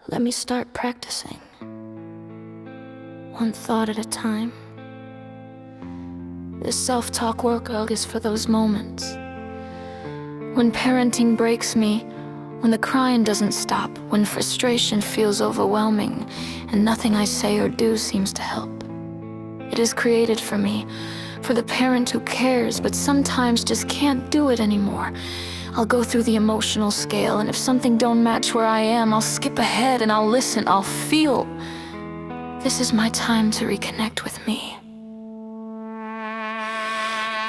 Let me start practicing, one thought at a time. This self-talk workout is for those moments when parenting breaks me, when the crying doesn't stop, when frustration feels overwhelming and nothing I say or do seems to help. It is created for me, for the parent who cares but sometimes just can't do it anymore. I'll go through the emotional scale, and if something don't match where I am, I'll skip ahead and I'll listen, I'll feel. This is my time to reconnect with me.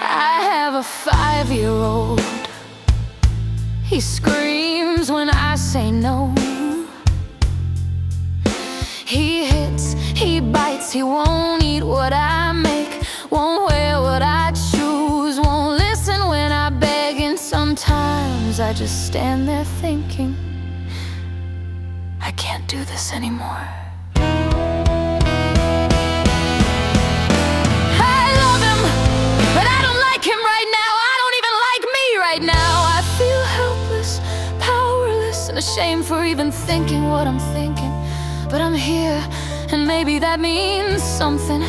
I have a 5-year-old. He screams when I say no. He hits, he bites, he won't eat what I make, won't wear what I choose, won't listen when I beg, and sometimes I just stand there thinking, I can't do this anymore. I love him, but I don't like him right now. I don't even like me right now. I feel helpless, powerless, and ashamed for even thinking what I'm thinking. But I'm here, and maybe that means something.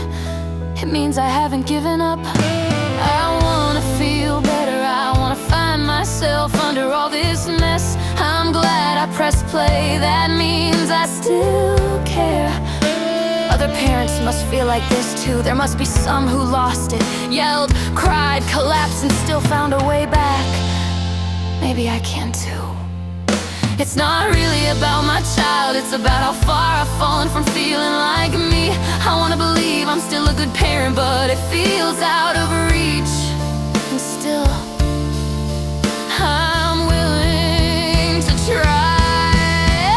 It means I haven't given up. I wanna feel better, I wanna find myself under all this mess. I'm glad I pressed play, that means I still care. Other parents must feel like this too. There must be some who lost it, yelled, cried, collapsed, and still found a way back. Maybe I can too. It's not really about my child, it's about how far I've fallen from feeling like me. I wanna believe I'm still a good parent, but it feels out of reach. And still, I'm willing to try.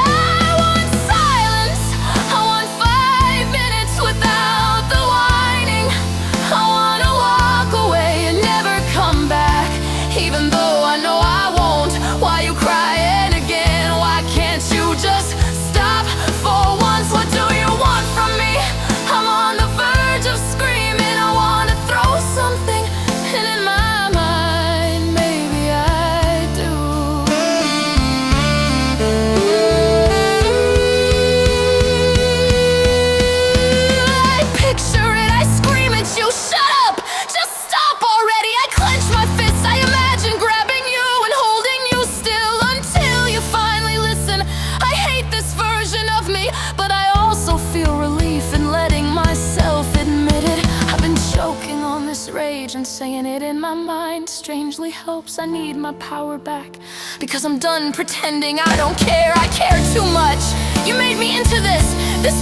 I want silence, I want 5 minutes without the whining. I wanna walk away and never come back, even though I know I won't. Why you crying? Just stop for once. What do you want from me? I'm on the verge of screaming. I wanna throw something, and in my mind, maybe I do. I picture it, I scream at you. Shut up! Just stop already! I clench my fists. I imagine grabbing you and holding you still until you finally listen. But I also feel relief in letting myself admit it. I've been choking on this rage, and saying it in my mind strangely helps. I need my power back, because I'm done pretending I don't care. I care too much. You made me into this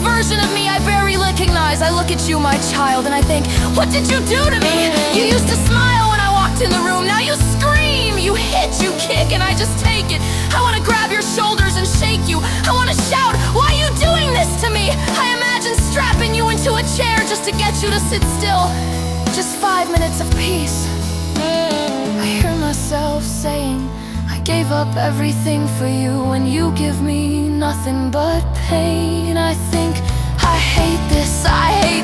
version of me I barely recognize. I look at you, my child, and I think, what did you do to me? You used to smile when I walked in the room. Now you scream, you hit, you kick, and I just take it. I want to grab your shoulders and shake you. I want to shout, why are you doing this to me? I imagine strapping you into a chair just to get you to sit still. Just 5 minutes of peace. I hear myself saying, I gave up everything for you, and you give me nothing but pain. I think, I hate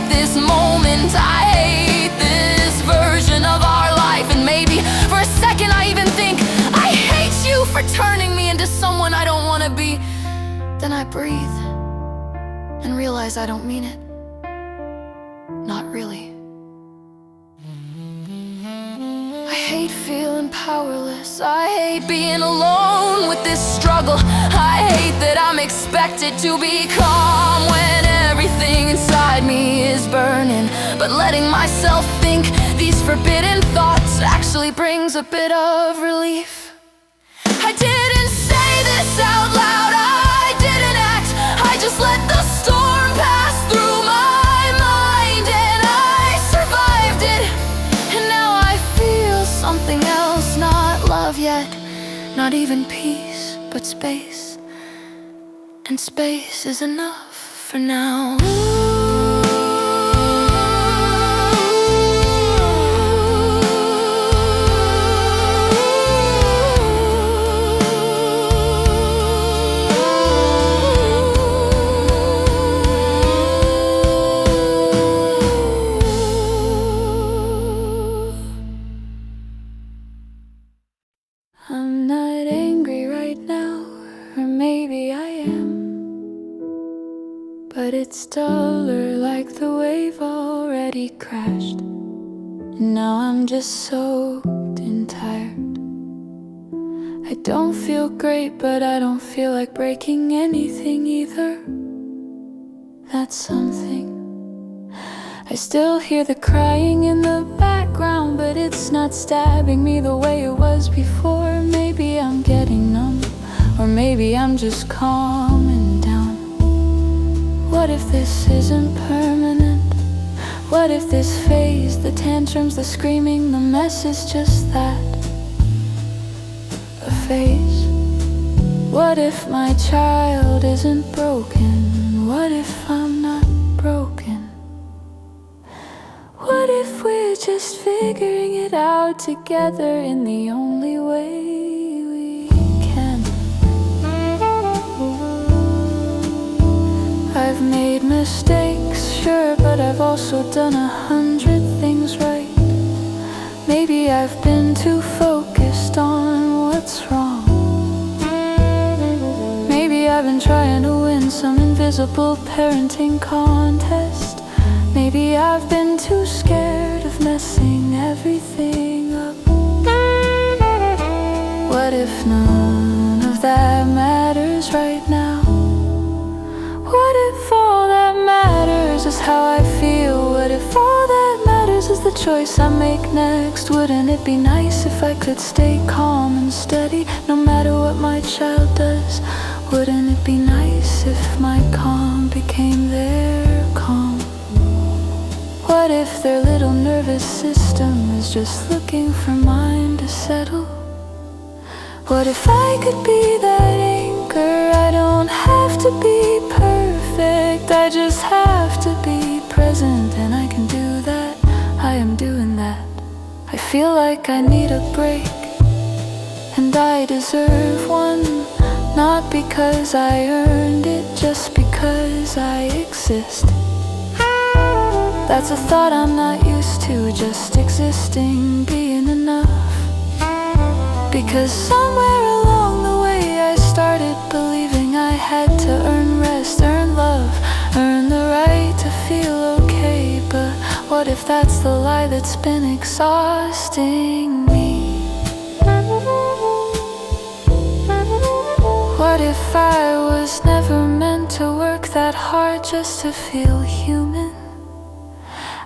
this moment. I hate this version of our life. And maybe for a second I even think, I hate you for turning me into someone I don't want to be. Then I breathe and realize I don't mean it. Not really. I hate feeling powerless. I hate being alone with this struggle. I hate that I'm expected to be calm when everything inside me is burning. But letting myself think these forbidden thoughts actually brings a bit of relief. I didn't say this out loud, I didn't act, I just let the storm pass through my mind, and I survived it. And now I feel something else, not love yet, not even peace, but space. And space is enough for now. I'm not angry right now, or maybe I am. it's duller, like the wave already crashed. And now I'm just soaked and tired. I don't feel great, but I don't feel like breaking anything either. That's something. I still hear the crying in the background, but it's not stabbing me the way it was before. Maybe I'm getting numb, or maybe I'm just calming down. What if this isn't permanent? What if this phase, the tantrums, the screaming, the mess is just that, a phase? What if my child isn't broken? What if I'm not broken? What if we're just figuring it out together in the only way we can? I've made mistakes, sure, but I've also done 100 things right. Maybe I've been too focused on what's wrong. Maybe I've been trying to win some invisible parenting contest. Maybe I've been too scared of messing everything up. What if none of that matters right now? What if all that matters is how I feel? What if all that matters is the choice I make next? Wouldn't it be nice if I could stay calm and steady no matter what my child does? Wouldn't it be nice if my calm became their calm? What if their little nervous system is just looking for mine to settle? What if I could be that anchor? I don't have to be perfect, I just have to be present, and I can do that. I am doing that. I feel like I need a break, and I deserve one. Not because I earned it, just because I exist. That's a thought I'm not used to, just existing, being enough. Because somewhere along the way I started believing I had to earn rest, earn love, earn the right to feel okay. But what if that's the lie that's been exhausting me? What if I was never meant to work that hard just to feel human?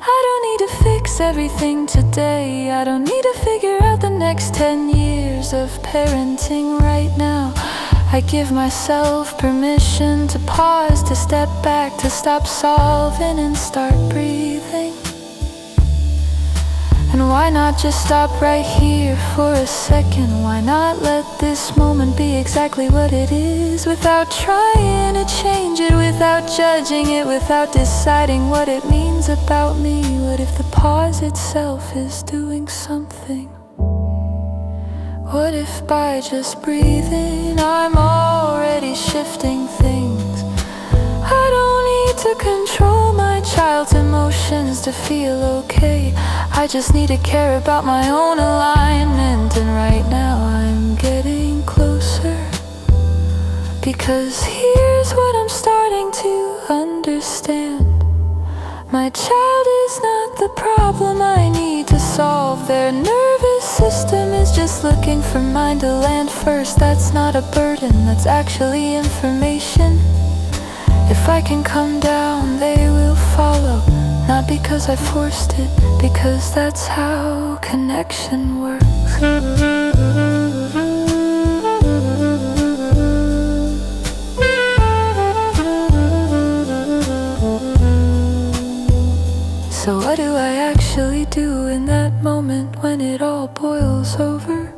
I don't need to fix everything today. I don't need to figure out the next 10 years of parenting right now. I give myself permission to pause, to step back, to stop solving and start breathing. And why not just stop right here for a second? Why not let this moment be exactly what it is, without trying to change it, without judging it, without deciding what it means about me? What if the pause itself is doing something? What if by just breathing I'm already shifting things? I don't need to control my child's emotions to feel okay. I just need to care about my own alignment. And right now I'm getting closer, because here's what I'm starting to understand. My child is not the problem I need to solve. Their nervous system is just looking for mine to land first. That's not a burden, that's actually information. If I can come down, they will follow. Not because I forced it, because that's how connection works. So what do I actually do in that moment when it all boils over?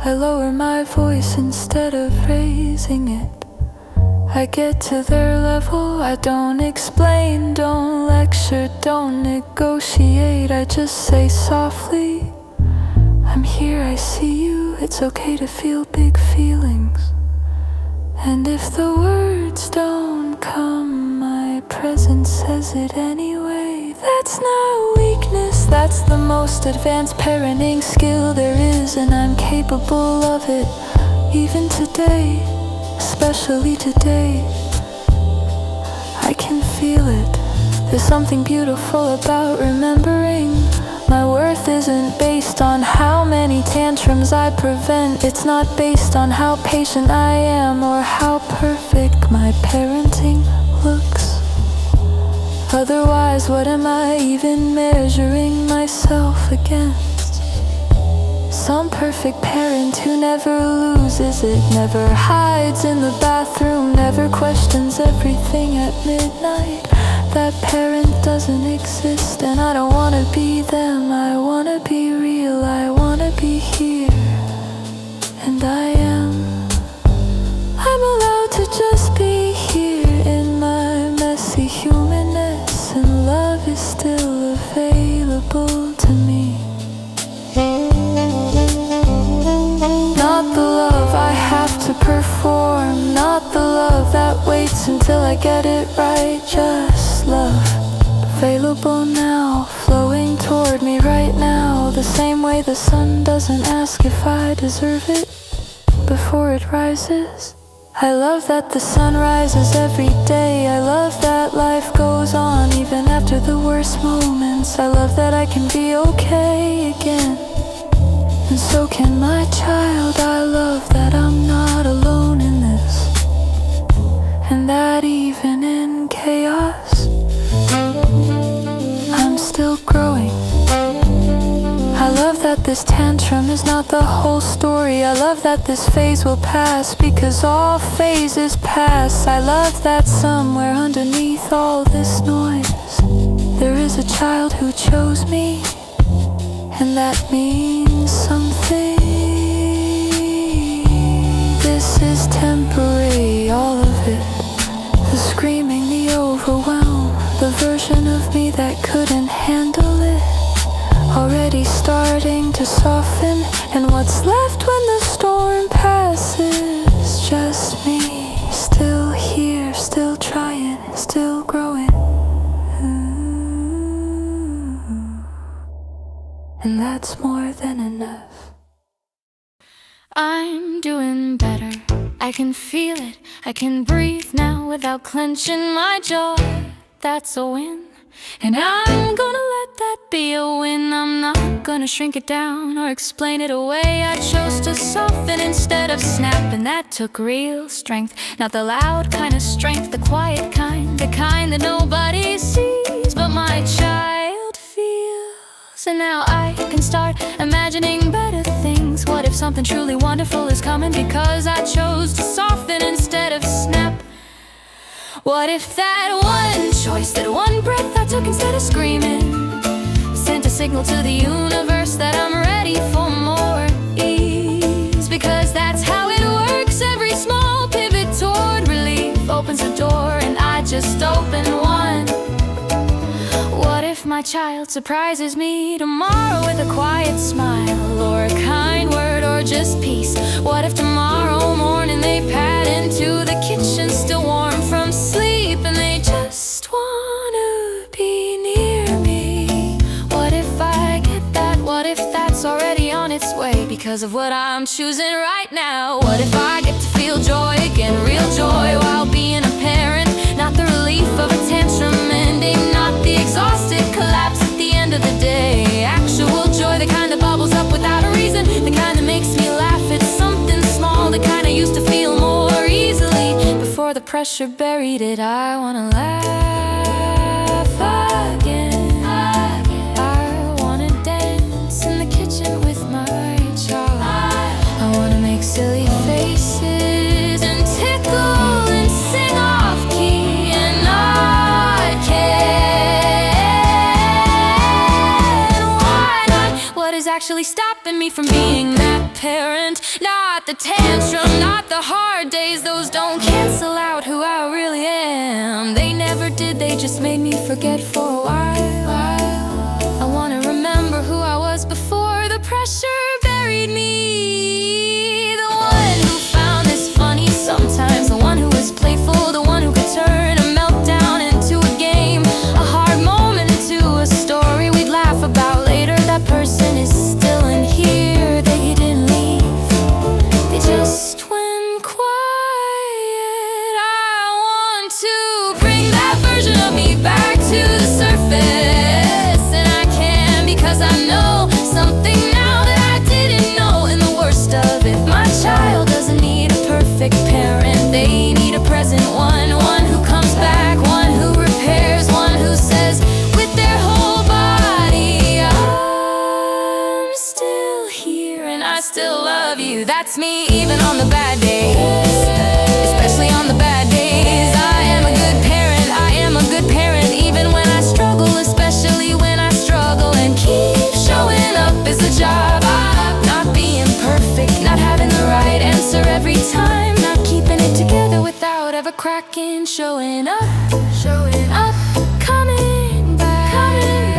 I lower my voice instead of raising it. I get to their level. I don't explain, don't lecture, don't negotiate. I just say softly, I'm here, I see you. It's okay to feel big feelings. And if the words don't come, my presence says it anyway. That's not weakness, that's the most advanced parenting skill there is. And I'm capable of it, even today, especially today. I can feel it. There's something beautiful about remembering my worth isn't based on how many tantrums I prevent. It's not based on how patient I am or how perfect my parenting looks. Otherwise, what am I even measuring myself against? Some perfect parent who never loses it, never hides in the bathroom, never questions everything at midnight. That parent doesn't exist, and I don't wanna be them. I wanna be real, I wanna be here. And I am. I'm allowed to just be here in my messy humanness, and love is still available to me. Not the love I have to perform, not the love that waits until I get it right. Just love, available now, flowing toward me right now. The same way the sun doesn't ask if I deserve it before it rises. I love that the sun rises every day. I love that life goes on even after the worst moments. I love that I can be okay again, and so can my child. I love that I'm not alone in this, and that even in chaos, I'm still growing. I love that this tantrum is not the whole story. I love that this phase will pass, because all phases pass. I love that somewhere underneath all this noise, there is a child who chose me, and that means something. This is temporary, all of it. The screaming, the overwhelm, the version of me that couldn't handle it, already starting to soften. And what's left when the storm passes? Just me, still here, still trying, still growing. And that's more than enough. I'm doing better, I can feel it. I can breathe now without clenching my jaw. That's a win, and I'm gonna let that be a win. I'm not gonna shrink it down or explain it away. I chose to soften instead of snap, and that took real strength. Not the loud kind of strength, the quiet kind, the kind that nobody sees but my child feels. And now I can start imagining better things. What if something truly wonderful is coming because I chose to soften instead of snap? What if that one choice, that one breath I took instead of screaming, sent a signal to the universe that I'm ready for more ease? Because that's how it works. Every small pivot toward relief opens a door, and I just opened one. What if my child surprises me tomorrow with a quiet smile, or a kind word, or just peace? What if tomorrow morning they pad into the kitchen, still warm from sleep, and they just wanna be near me? What if I get that? What if that's already on its way because of what I'm choosing right now? What if I get to feel joy again, real joy, while being a parent? Not the relief of a tantrum ending, not the exhausted collapse at the end of the day. Actual joy, the kind that bubbles up without a reason, the kind that makes me laugh at something small, the kind I used to feel more easily before the pressure buried it. I wanna laugh again. I wanna dance in the kitchen with my child. I wanna make silly faces and tickle and sing off key, and I can. Why not? What is actually stopping me from being that parent? Not the tantrum, not the hard days. Those don't cancel out who I really am. They never did, they just made me forget for a while. I wanna remember who I was before the pressure buried me. The one who found this funny sometimes, the one who was playful, the one who could turn a meltdown into a game, a hard moment into a story we'd laugh about later. That person is still in here, they didn't leave, they just went quiet. I want to bring that back. have a crack in showing up, coming back,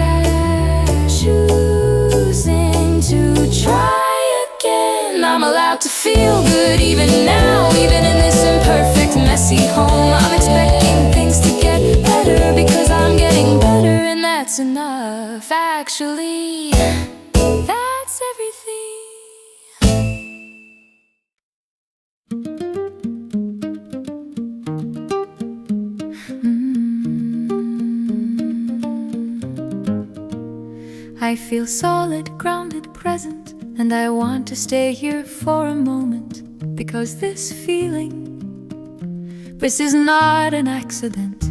choosing to try again. I'm allowed to feel good even now, even in this imperfect, messy home. I'm expecting things to get better because I'm getting better, and that's enough. Actually, that's everything. I feel solid, grounded, present, and I want to stay here for a moment, because this feeling, this is not an accident.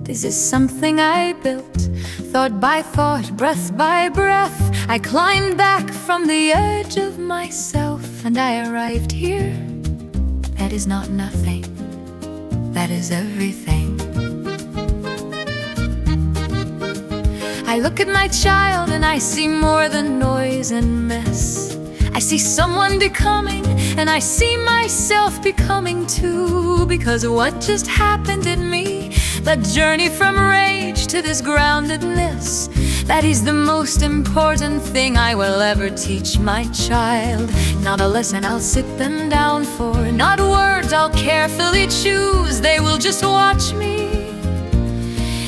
This is something I built, thought by thought, breath by breath. I climbed back from the edge of myself, and I arrived here. That is not nothing, that is everything. I look at my child and I see more than noise and mess. I see someone becoming, and I see myself becoming too. Because what just happened in me, that journey from rage to this groundedness, that is the most important thing I will ever teach my child. Not a lesson I'll sit them down for, not words I'll carefully choose. They will just watch me,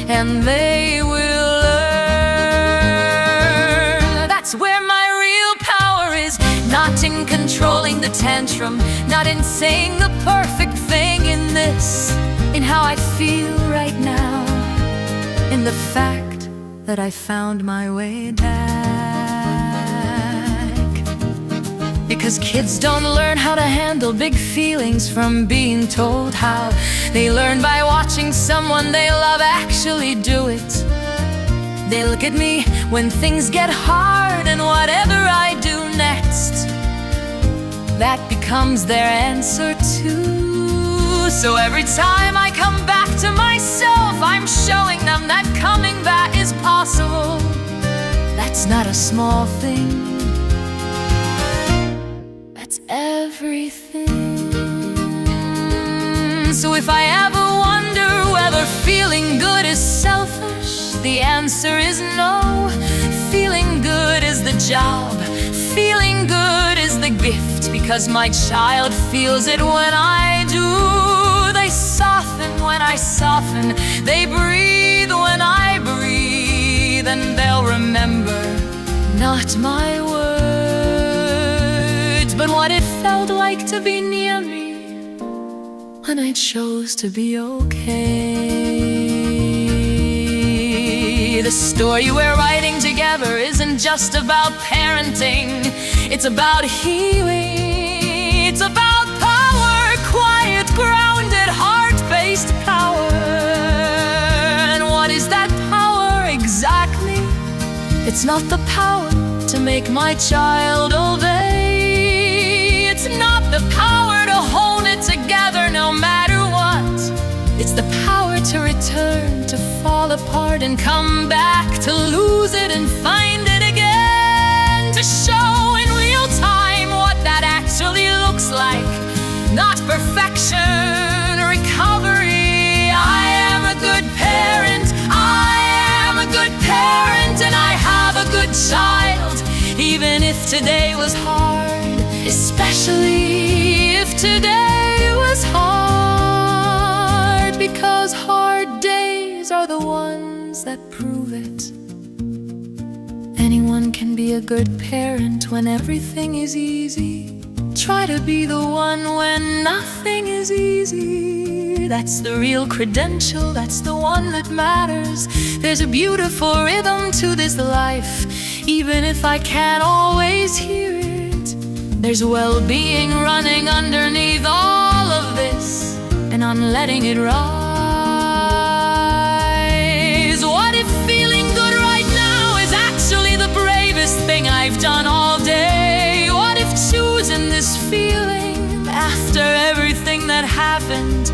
and they will learn. That's where my real power is, not in controlling the tantrum, not in saying the perfect thing in this, in how I feel right now, in the fact that I found my way back. Because kids don't learn how to handle big feelings from being told how. They learn by watching someone they love actually do it. They look at me when things get hard, and whatever I do next, that becomes their answer too. So every time I come back to myself, I'm showing them that coming back is possible. That's not a small thing, that's everything. So if I ever wonder whether feeling good is selfish, the answer is no. Feeling good is the job, feeling good is the gift, because my child feels it when I do. They soften when I soften, they breathe when I breathe, and they'll remember not my words, but what it felt like to be near me when I chose to be okay. The story we're writing together isn't just about parenting, it's about healing. It's about power, quiet, grounded, heart-based power. And what is that power exactly? It's not the power to make my child obey. It's not the power to hold it together no matter what. It's the power to return, to fall apart and come back, to lose it and find it again, to show in real time what that actually looks like. Not perfection, recovery. I am a good parent, I am a good parent, and I have a good child, even if today was hard, especially if today was hard, because hard days are the ones that prove it. Anyone can be a good parent when everything is easy. Try to be the one when nothing is easy. That's the real credential, that's the one that matters. There's a beautiful rhythm to this life, even if I can't always hear it. There's well-being running underneath all of this, and I'm letting it rise. What if feeling good right now is actually the bravest thing I've done all day? What if choosing this feeling after everything that happened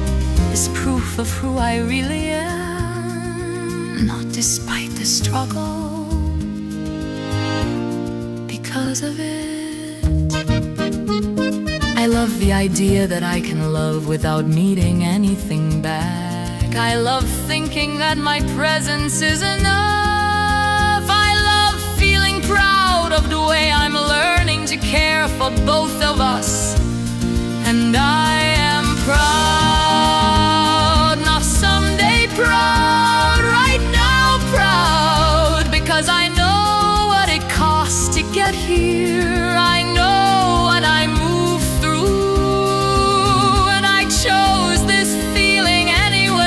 is proof of who I really am? Not despite the struggle, because of it. I love the idea that I can love without needing anything back. I love thinking that my presence is enough. I love feeling proud of the way I'm learning to care for both of us. And I am proud, not someday proud, right now proud, because I know what it costs to get here. I know what I moved through, and I chose this feeling anyway.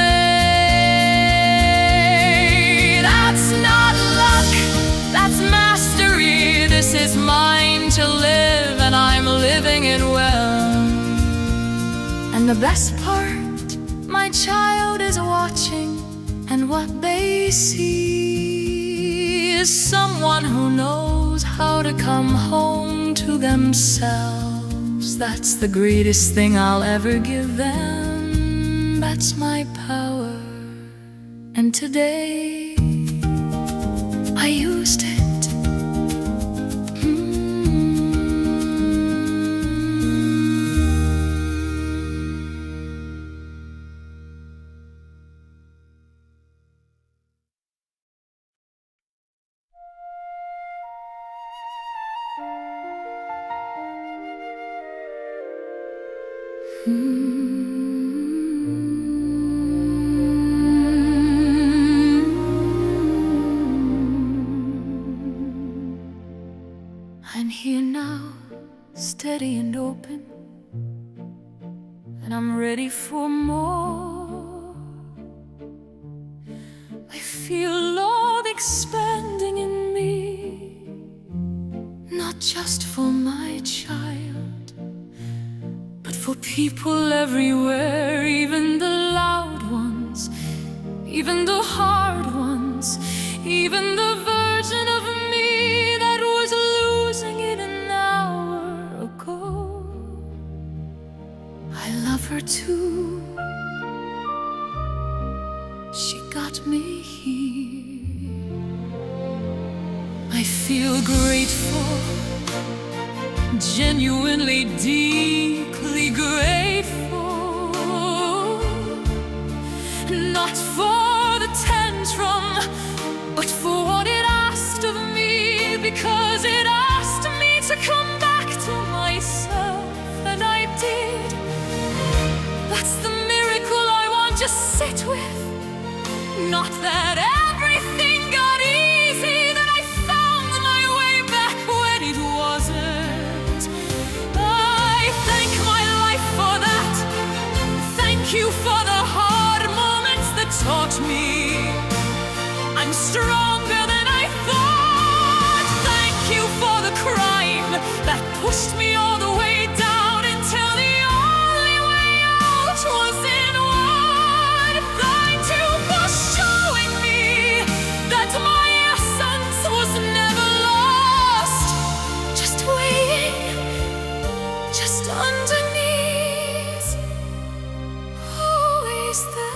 That's not luck, that's mastery. This is mine to live, and I'm living it well. And the best part, my child is watching, and what they see is someone who knows how to come home to themselves. That's the greatest thing I'll ever give them. That's my power. And today, I used it. I'm here now, steady and open, and I'm ready for more. I feel love expanding in me, not just for my child, but for people everywhere, even the loud ones, even the hard ones, even the version of me that was losing it an hour ago. I love her too. She got me here. I feel grateful, genuinely, deeply grateful. Not for the tantrum, but for what it asked of me, because it asked me to come back to myself, and I did. That's the miracle I want to sit with. Not that everything got easy, that I found my way back when it wasn't. I thank my life for that. Thank you for the hard moments that taught me I'm stronger than I thought. Thank you for the crying that pushed me all the way down until the only way out was inward. Thank you for showing me that my essence was never lost. Just waiting, just underneath, always there.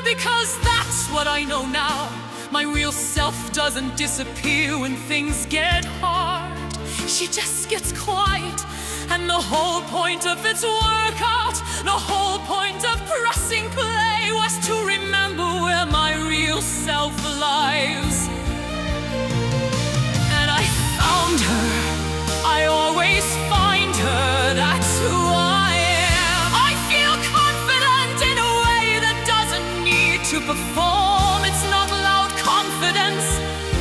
Because that's what I know now. My real self doesn't disappear when things get hard. She just gets quiet. And the whole point of its workout, the whole point of pressing play, was to remember where my real self lies. And I found her. I always find her. That's who I am. I feel confident in a way that doesn't need to perform. It's not loud confidence.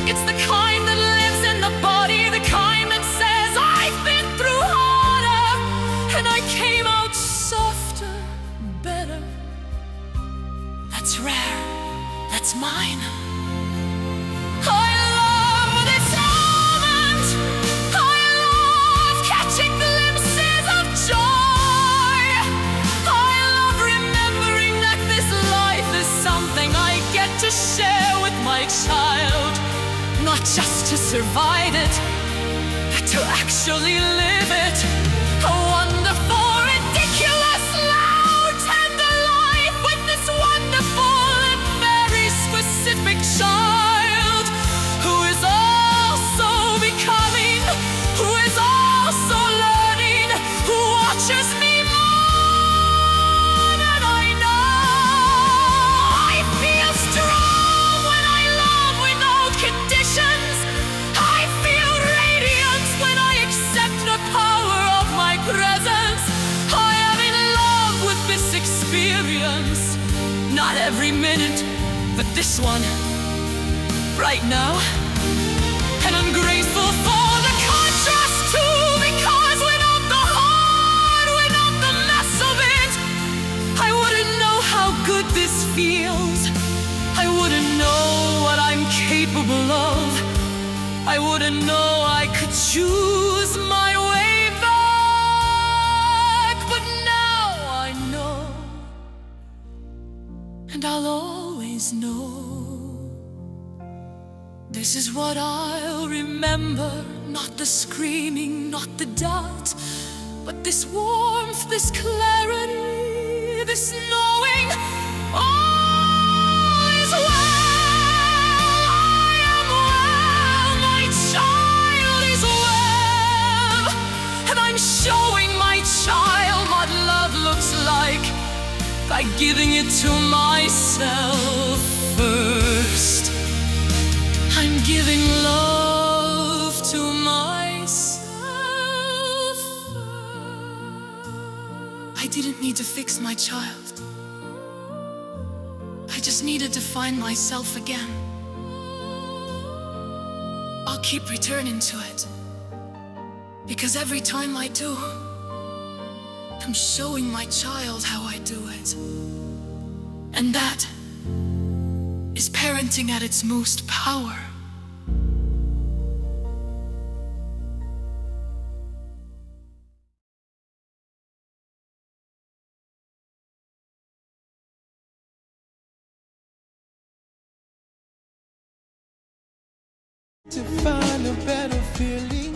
It's the kind that lives in the body, the kind that says, I've been through harder, and I came out softer, better. That's rare. That's mine. I love this moment. I love catching glimpses of joy. I love remembering that this life is something I get to share with my child. Not just to survive it, but to actually live it. A wonderful, ridiculous, loud, tender life with this wonderful and very specific child who is also becoming, who is also learning. touches me more than I know. I feel strong when I love without conditions. I feel radiance when I accept the power of my presence. I am in love with this experience. Not every minute, but this one, right now. And I'm grateful for the contrast too, because without the heart, without the mess of it, I wouldn't know how good this feels. I wouldn't know what I'm capable of. I wouldn't know I could choose my way back. But now I know, and I'll always know. This is what I'll remember, not the screaming, not the doubt, but this warmth, this clarity, this knowing all is well. I am well, my child is well, and I'm showing my child what love looks like by giving it to myself first. I'm giving love to myself. I didn't need to fix my child. I just needed to find myself again. I'll keep returning to it, because every time I do, I'm showing my child how I do it. And that is parenting at its most power. To find a better feeling.